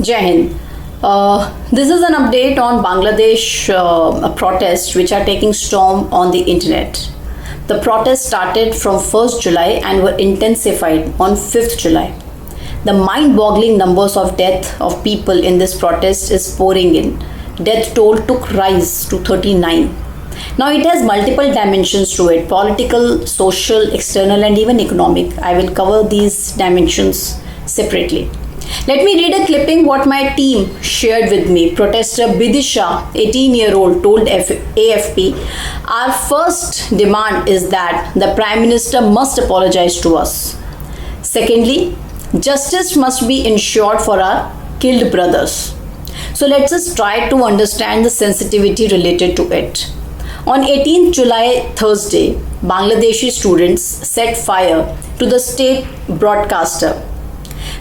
Jai Hind. This is an update on Bangladesh protests which are taking storm on the internet. The protests started from 1st July and were intensified on 5th July. The mind-boggling numbers of death of people in this protest is pouring in. Death toll took rise to 39. Now it has multiple dimensions to it: political, social, external and even economic. I will cover these dimensions separately. Let me read a clipping what my team shared with me. Protester Bidisha, 18-year-old, told AFP, "Our first demand is that the Prime Minister must apologize to us. Secondly, justice must be ensured for our killed brothers." So let's just try to understand the sensitivity related to it. On 18th July, Thursday, Bangladeshi students set fire to the state broadcaster.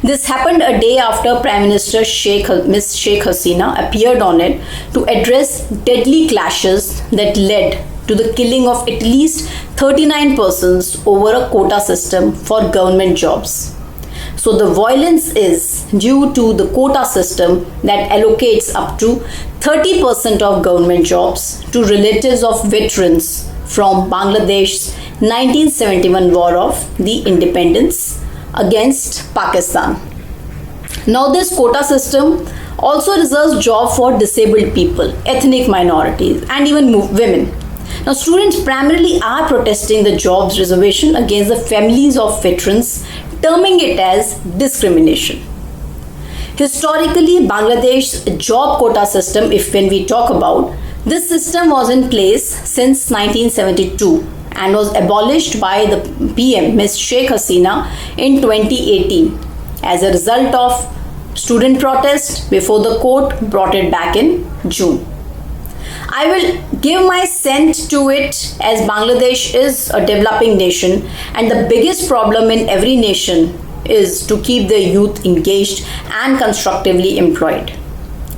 This happened a day after Prime Minister Ms. Sheikh Hasina appeared on it to address deadly clashes that led to the killing of at least 39 persons over a quota system for government jobs. So the violence is due to the quota system that allocates up to 30% of government jobs to relatives of veterans from Bangladesh's 1971 war of the independence against Pakistan. Now this quota system also reserves jobs for disabled people, ethnic minorities and even women. Now students primarily are protesting the jobs reservation against the families of veterans, terming it as discrimination. Historically, Bangladesh's job quota system, when we talk about, this system was in place since 1972 and was abolished by the PM, Ms. Sheikh Hasina, in 2018 as a result of student protest before the court brought it back in June. I will give my cent to it as Bangladesh is a developing nation and the biggest problem in every nation is to keep the youth engaged and constructively employed.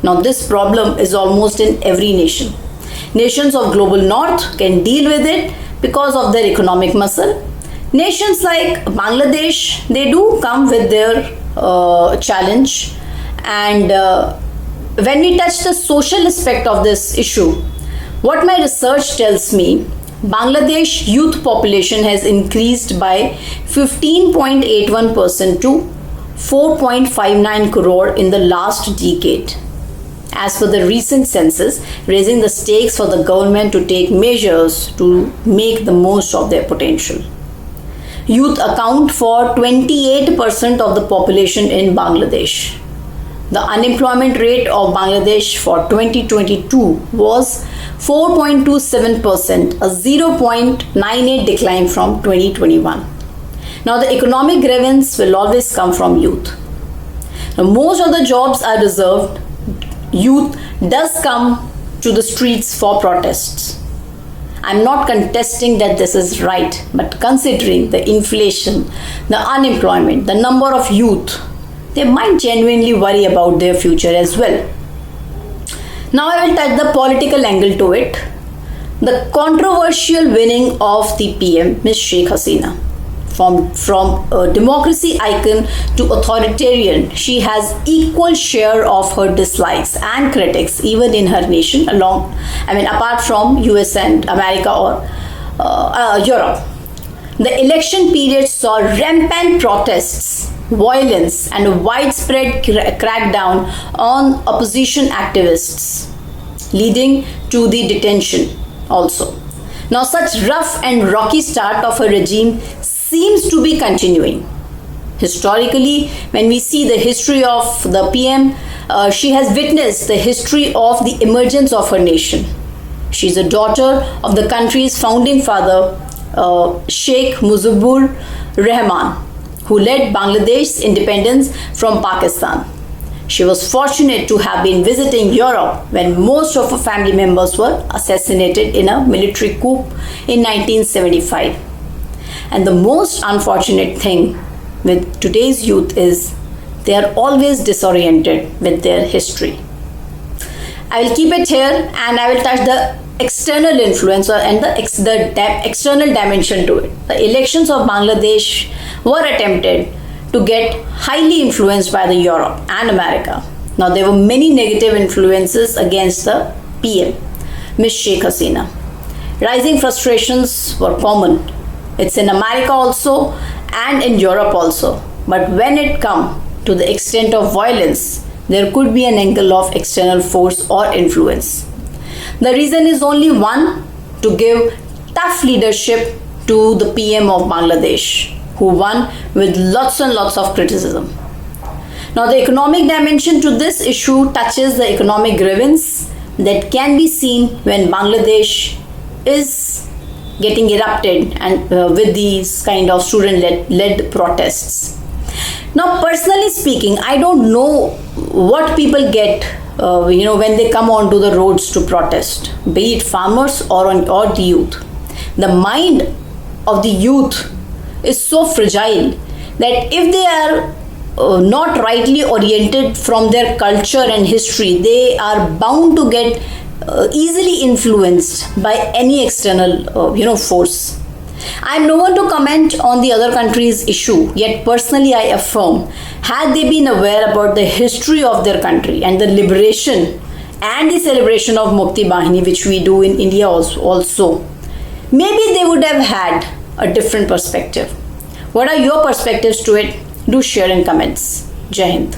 Now this problem is almost in every nation. Nations of global north can deal with it because of their economic muscle. Nations like Bangladesh, they do come with their challenge, and when we touch the social aspect of this issue, what my research tells me, Bangladesh youth population has increased by 15.81% to 4.59 crore in the last decade, as per the recent census, raising the stakes for the government to take measures to make the most of their potential. Youth account for 28% of the population in Bangladesh. The unemployment rate of Bangladesh for 2022 was 4.27%, a 0.98 decline from 2021. Now the economic grievance will always come from youth. Now, most of the jobs are reserved. Youth does come to the streets for protests. I'm not contesting that this is right, but considering the inflation, the unemployment, the number of youth, they might genuinely worry about their future as well. Now I will touch the political angle to it. The controversial winning of the PM, Ms. Sheikh Hasina. From a democracy icon to authoritarian, she has equal share of her dislikes and critics even in her nation apart from US and America or Europe. The election period saw rampant protests, violence and a widespread crackdown on opposition activists, leading to the detention also. Now such rough and rocky start of a regime seems to be continuing. Historically, when we see the history of the PM, she has witnessed the history of the emergence of her nation. She is a daughter of the country's founding father, Sheikh Mujibur Rahman, who led Bangladesh's independence from Pakistan. She was fortunate to have been visiting Europe when most of her family members were assassinated in a military coup in 1975. And the most unfortunate thing with today's youth is they are always disoriented with their history. I will keep it here and I will touch the external influence and the external dimension to it. The elections of Bangladesh were attempted to get highly influenced by the Europe and America. Now, there were many negative influences against the PM, Ms. Sheikh Hasina. Rising frustrations were common. It's in America also and in Europe also. But when it comes to the extent of violence, there could be an angle of external force or influence. The reason is only one: to give tough leadership to the PM of Bangladesh, who won with lots and lots of criticism. Now, the economic dimension to this issue touches the economic grievance that can be seen when Bangladesh is getting erupted and with these kind of student-led protests. Now, personally speaking, I don't know what people get, when they come onto the roads to protest, be it farmers or the youth. The mind of the youth is so fragile that if they are not rightly oriented from their culture and history, they are bound to get easily influenced by any external force. I am no one to comment on the other country's issue, yet personally I affirm, had they been aware about the history of their country and the liberation and the celebration of Mukti Bahini, which we do in India also, maybe they would have had a different perspective. What are your perspectives to it? Do share in comments. Jai Hind.